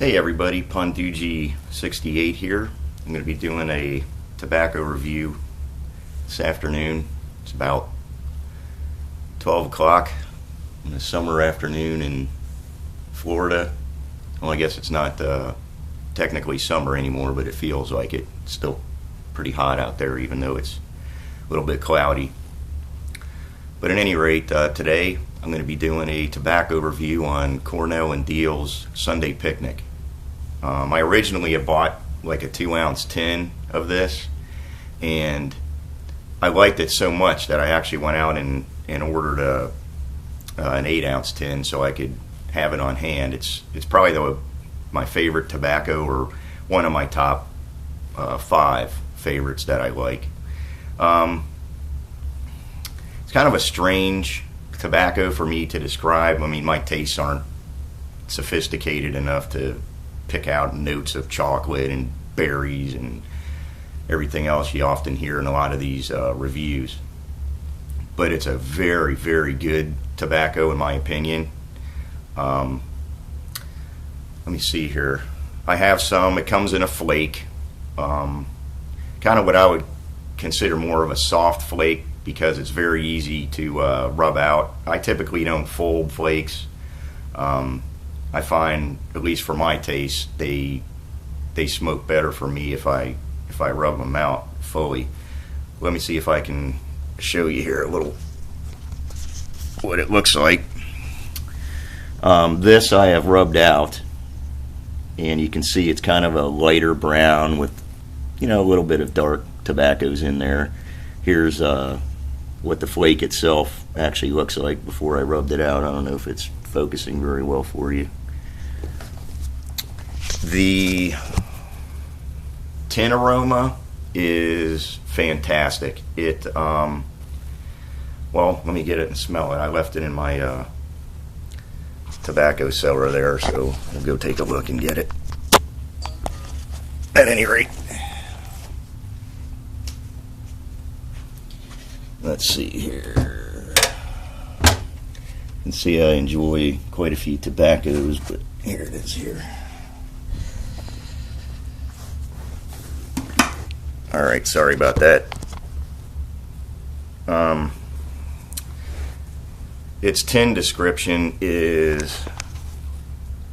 Hey everybody, Ponduji 68 here. I'm going to be doing a tobacco review this afternoon. It's about 12 o'clock on a summer afternoon in Florida. Well, I guess it's not technically summer anymore, but it feels like it. It's still pretty hot out there, even though it's a little bit cloudy. But at any rate, today I'm going to be doing a tobacco review on Cornell and Diehl's Sunday Picnic. I originally had bought like a 2-ounce tin of this, and I liked it so much that I actually went out and ordered an 8-ounce tin so I could have it on hand. It's probably my favorite tobacco, or one of my top 5 favorites that I like. It's kind of a strange tobacco for me to describe. I mean, my tastes aren't sophisticated enough to pick out notes of chocolate and berries and everything else you often hear in a lot of these reviews. But it's a very, very good tobacco in my opinion. Let me see here. I have some. It comes in a flake. Kind of what I would consider more of a soft flake, because it's very easy to rub out. I typically don't fold flakes. I find, at least for my taste, they smoke better for me if I rub them out fully. Let me see if I can show you here a little what it looks like. This I have rubbed out, and you can see it's kind of a lighter brown with, a little bit of dark tobaccos in there. Here's what the flake itself actually looks like before I rubbed it out. I don't know if it's focusing very well for you. The tin aroma is fantastic. Well, let me get it and smell it. I left it in my tobacco cellar there, so we'll go take a look and get it. At any rate, let's see here. You can see I enjoy quite a few tobaccos, but here it is here. Alright, sorry about that. Its tin description is: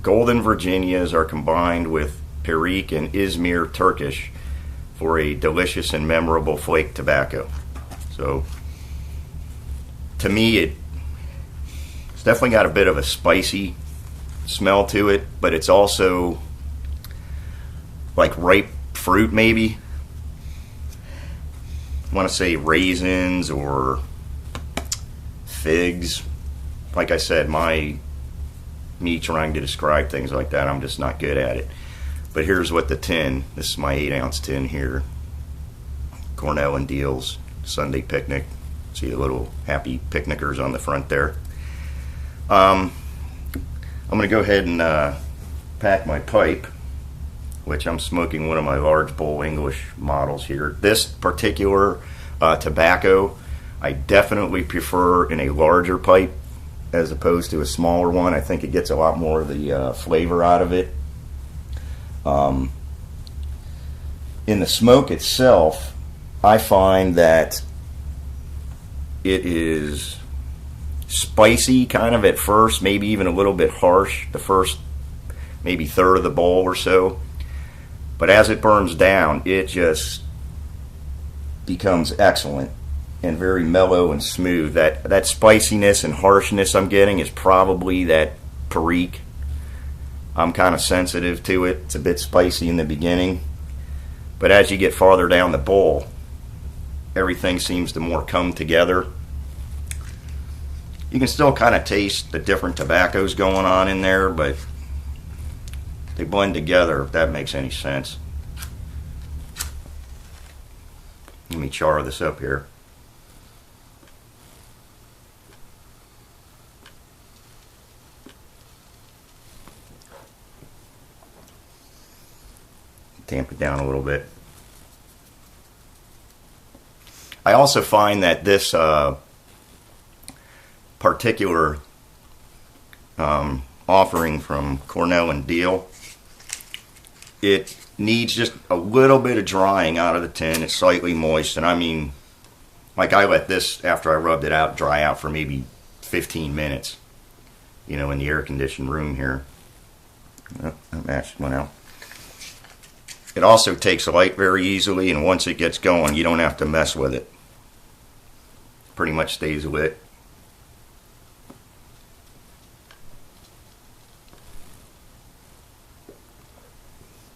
Golden Virginias are combined with Perique and Izmir Turkish for a delicious and memorable flake tobacco. So, to me, it's definitely got a bit of a spicy smell to it, but it's also like ripe fruit, maybe. I want to say raisins or figs. Like I said, me trying to describe things like that, I'm just not good at it. But here's what the tin, this is my 8-ounce tin here, Cornell and Diehl's Sunday Picnic. See the little happy picnickers on the front there. I'm going to go ahead and pack my pipe, which I'm smoking one of my large bowl English models here. This particular tobacco, I definitely prefer in a larger pipe as opposed to a smaller one. I think it gets a lot more of the flavor out of it. In the smoke itself, I find that it is spicy kind of at first, maybe even a little bit harsh the first maybe third of the bowl or so. But as it burns down, it just becomes excellent and very mellow and smooth. That spiciness and harshness I'm getting is probably that Perique. I'm kind of sensitive to it. It's a bit spicy in the beginning, but as you get farther down the bowl, everything seems to more come together. You can still kind of taste the different tobaccos going on in there, but they blend together, if that makes any sense. Let me char this up here. Tamp it down a little bit. I also find that this particular offering from Cornell and Diehl It needs just a little bit of drying out of the tin. It's slightly moist, and I mean, like I let this, after I rubbed it out, dry out for maybe 15 minutes, you know, in the air-conditioned room here. Oh, that match went out. It also takes light very easily, and once it gets going, you don't have to mess with it. Pretty much stays lit.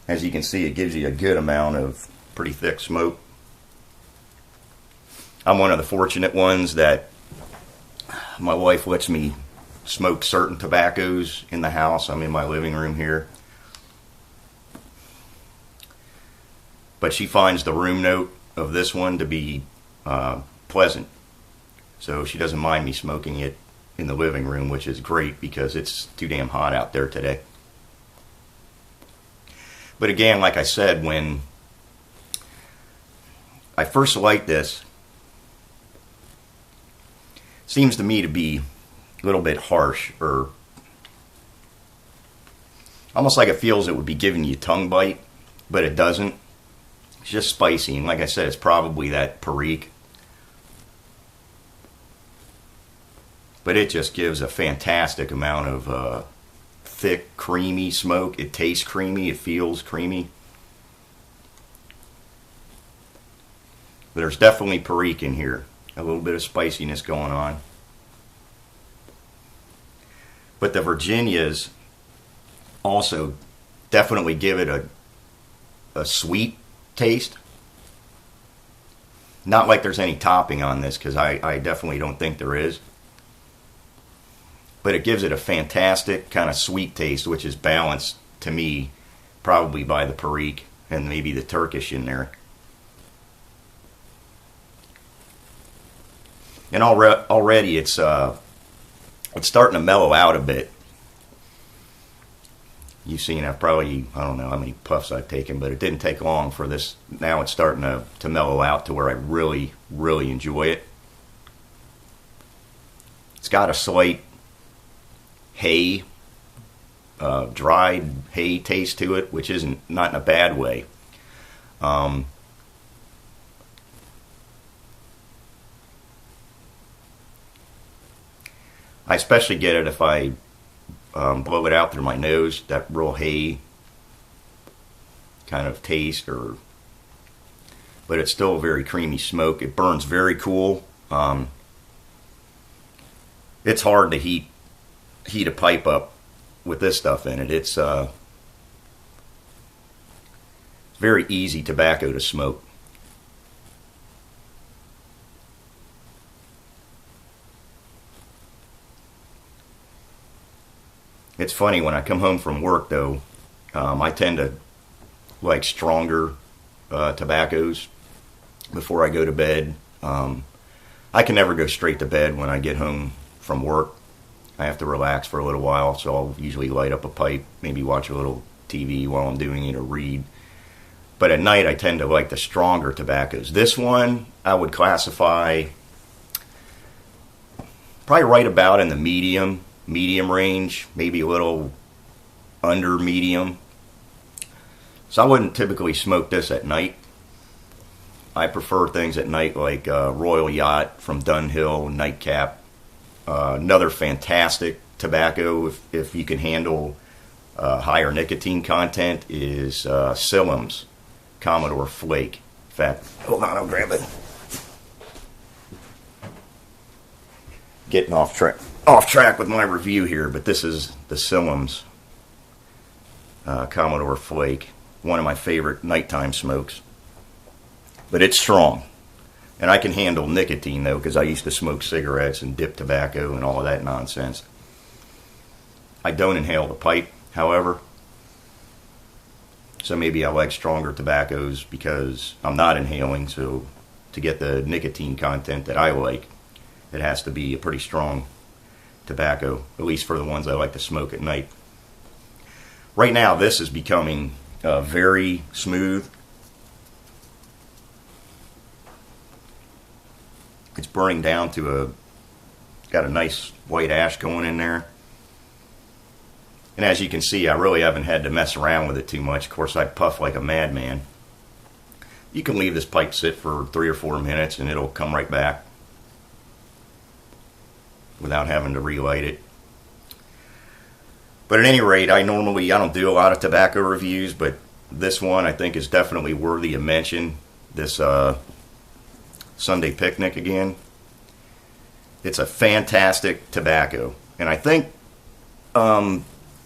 As you can see, it gives you a good amount of pretty thick smoke. I'm one of the fortunate ones that my wife lets me smoke certain tobaccos in the house. I'm in my living room here. But she finds the room note of this one to be pleasant. So she doesn't mind me smoking it in the living room, which is great because it's too damn hot out there today. But again, like I said, when I first light this, it seems to me to be a little bit harsh, or almost like it feels it would be giving you a tongue bite, but it doesn't. It's just spicy, and like I said, it's probably that Perique. But it just gives a fantastic amount of thick, creamy smoke. It tastes creamy, it feels creamy. But there's definitely Perique in here. A little bit of spiciness going on. But the Virginias also definitely give it a sweet taste. Not like there's any topping on this, because I definitely don't think there is. But it gives it a fantastic kind of sweet taste, which is balanced to me probably by the Perique and maybe the Turkish in there. And already it's starting to mellow out a bit. You've seen I don't know how many puffs I've taken, but it didn't take long for this. Now it's starting to mellow out to where I really, really enjoy it. It's got a slight hay, dried hay taste to it, which isn't not in a bad way. I especially get it if I blow it out through my nose, that real hay kind of taste, but it's still a very creamy smoke. It burns very cool. It's hard to heat a pipe up with this stuff in it. It's very easy tobacco to smoke. It's funny, when I come home from work though, I tend to like stronger tobaccos before I go to bed. I can never go straight to bed when I get home from work. I have to relax for a little while, so I'll usually light up a pipe, maybe watch a little TV while I'm doing it, or read. But at night I tend to like the stronger tobaccos. This one I would classify probably right about in the medium range, maybe a little under medium. So I wouldn't typically smoke this at night. I prefer things at night like Royal Yacht from Dunhill, Nightcap. Another fantastic tobacco, if you can handle higher nicotine content, is Silem's Commodore Flake. In fact, hold on, I'll grab it. Getting off track with my review here, but this is the Silem's Commodore Flake, one of my favorite nighttime smokes. But it's strong. And I can handle nicotine, though, because I used to smoke cigarettes and dip tobacco and all of that nonsense. I don't inhale the pipe, however. So maybe I like stronger tobaccos because I'm not inhaling. So to get the nicotine content that I like, it has to be a pretty strong tobacco, at least for the ones I like to smoke at night. Right now, this is becoming very smooth. It's burning down to got a nice white ash going in there. And as you can see, I really haven't had to mess around with it too much. Of course, I puff like a madman. You can leave this pipe sit for 3 or 4 minutes and it'll come right back without having to relight it. But at any rate, I don't do a lot of tobacco reviews, but this one I think is definitely worthy of mention. This Sunday Picnic again. It's a fantastic tobacco. And I think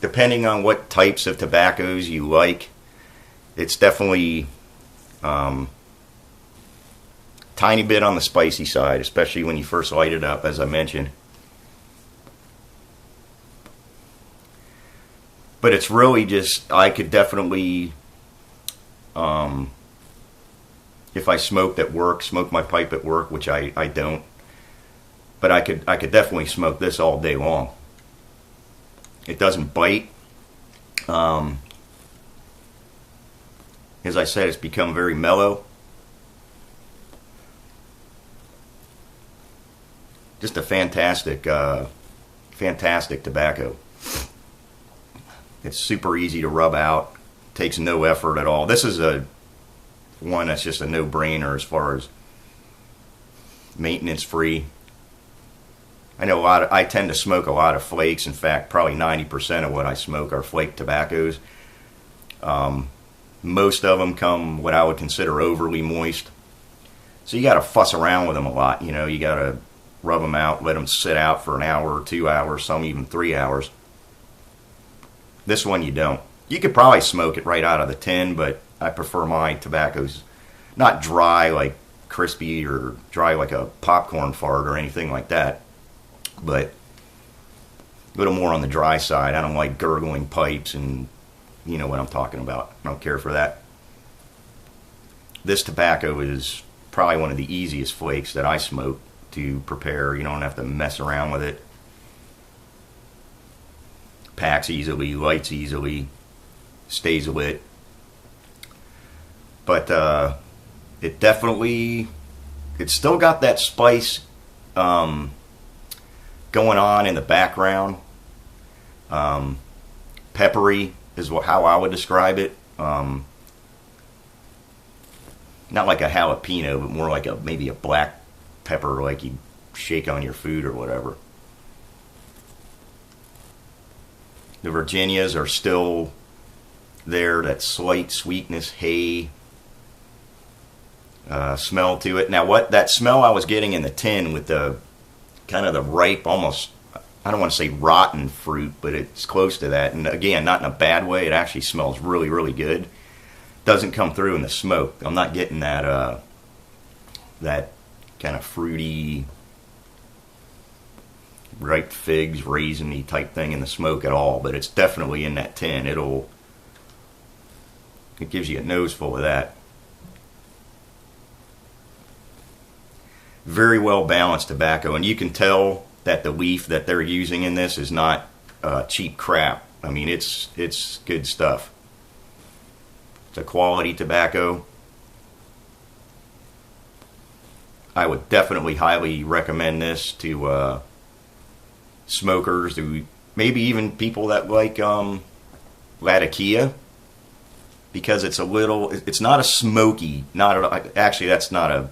depending on what types of tobaccos you like, it's definitely tiny bit on the spicy side, especially when you first light it up, as I mentioned. But it's really just, I could definitely, if I smoked at work, smoke my pipe at work, which I don't, but I could definitely smoke this all day long. It doesn't bite. As I said, it's become very mellow. Just a fantastic, fantastic tobacco. It's super easy to rub out. Takes no effort at all. This is one that's just a no-brainer as far as maintenance free. I know I tend to smoke a lot of flakes. In fact, probably 90% of what I smoke are flake tobaccos. Most of them come what I would consider overly moist. So you got to fuss around with them a lot. You know, you got to rub them out, let them sit out for an hour or 2 hours, some even 3 hours. This one you don't. You could probably smoke it right out of the tin, but I prefer my tobaccos not dry like crispy or dry like a popcorn fart or anything like that, but a little more on the dry side. I don't like gurgling pipes, and you know what I'm talking about. I don't care for that. This tobacco is probably one of the easiest flakes that I smoke to prepare. You don't have to mess around with it. Packs easily, lights easily, stays lit. But it definitely, it's still got that spice going on in the background. Peppery is how I would describe it. Not like a jalapeno, but more like maybe a black pepper, like you shake on your food or whatever. The Virginias are still there, that slight sweetness, hay smell to it. Now, what that smell I was getting in the tin with the kind of the ripe, almost, I don't want to say rotten fruit, but it's close to that. And again, not in a bad way. It actually smells really, really good. Doesn't come through in the smoke. I'm not getting that that kind of fruity, ripe figs, raisiny type thing in the smoke at all, but it's definitely in that tin. It gives you a nose full of that. Very well balanced tobacco, and you can tell that the leaf that they're using in this is not cheap crap. I mean, it's good stuff. It's a quality tobacco. I would definitely highly recommend this to smokers, maybe even people that like Latakia, because it's not a smoky, actually that's not a,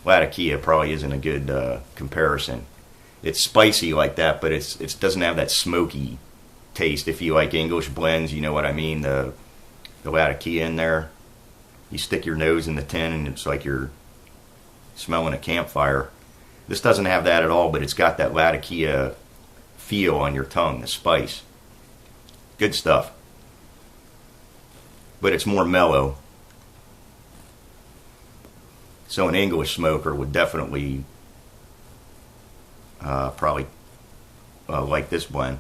Latakia probably isn't a good comparison. It's spicy like that, but it doesn't have that smoky taste. If you like English blends, you know what I mean, the Latakia in there. You stick your nose in the tin and it's like you're smelling a campfire. This doesn't have that at all, but it's got that Latakia feel on your tongue, the spice. Good stuff. But it's more mellow. So an English smoker would definitely probably like this blend.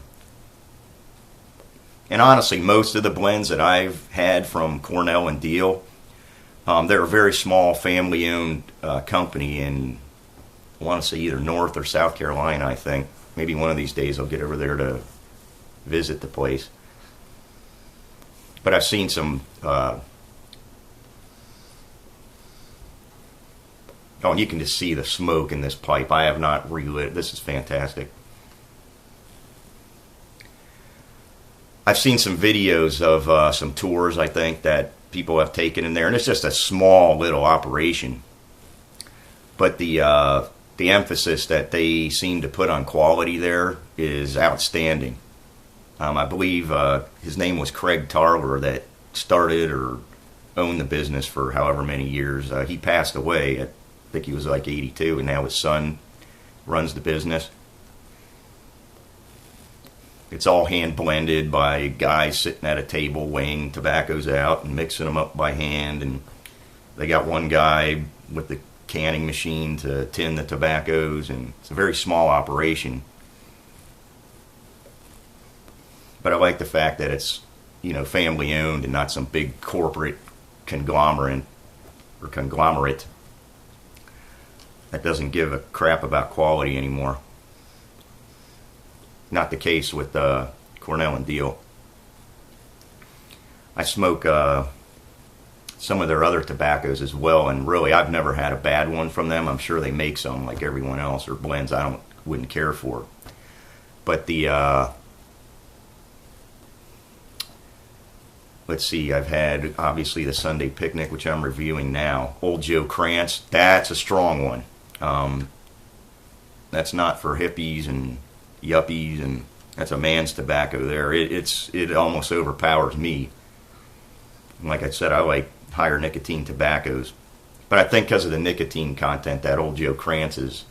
And honestly, most of the blends that I've had from Cornell and Diehl, they're a very small family-owned company in, I want to say either North or South Carolina, I think. Maybe one of these days I'll get over there to visit the place. But I've seen some, oh, and you can just see the smoke in this pipe. I have not relit. This is fantastic. I've seen some videos of some tours, I think, that people have taken in there, and it's just a small little operation. But the emphasis that they seem to put on quality there is outstanding. I believe his name was Craig Tarler that started or owned the business for however many years. He passed away. I think he was like 82, and now his son runs the business. It's all hand blended by guys sitting at a table weighing tobaccos out and mixing them up by hand. And they got one guy with the canning machine to tin the tobaccos, and it's a very small operation. But I like the fact that it's, you know, family owned and not some big corporate conglomerate that doesn't give a crap about quality anymore. Not the case with Cornell and Diehl. I smoke some of their other tobaccos as well, and really I've never had a bad one from them. I'm sure they make some like everyone else, or blends I wouldn't care for. But the let's see, I've had obviously the Sunday Picnic, which I'm reviewing now. Old Joe Krantz, that's a strong one. That's not for hippies and yuppies, and that's a man's tobacco there. It almost overpowers me. And like I said, I like higher nicotine tobaccos, but I think because of the nicotine content, that Old Joe Krantz is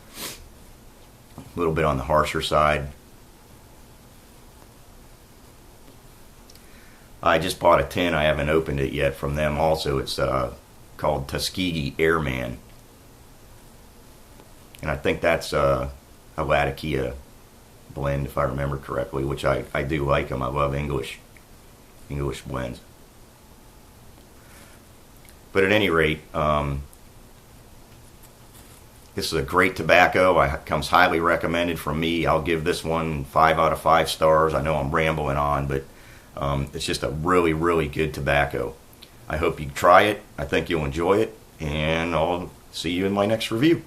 a little bit on the harsher side. I just bought a tin. I haven't opened it yet from them also. It's called Tuskegee Airman, and I think that's a Latakia blend, if I remember correctly, which I do like them. I love English blends. But at any rate, this is a great tobacco. It comes highly recommended from me. I'll give this one 5 out of 5 stars. I know I'm rambling on, but it's just a really, really good tobacco. I hope you try it. I think you'll enjoy it, and I'll see you in my next review.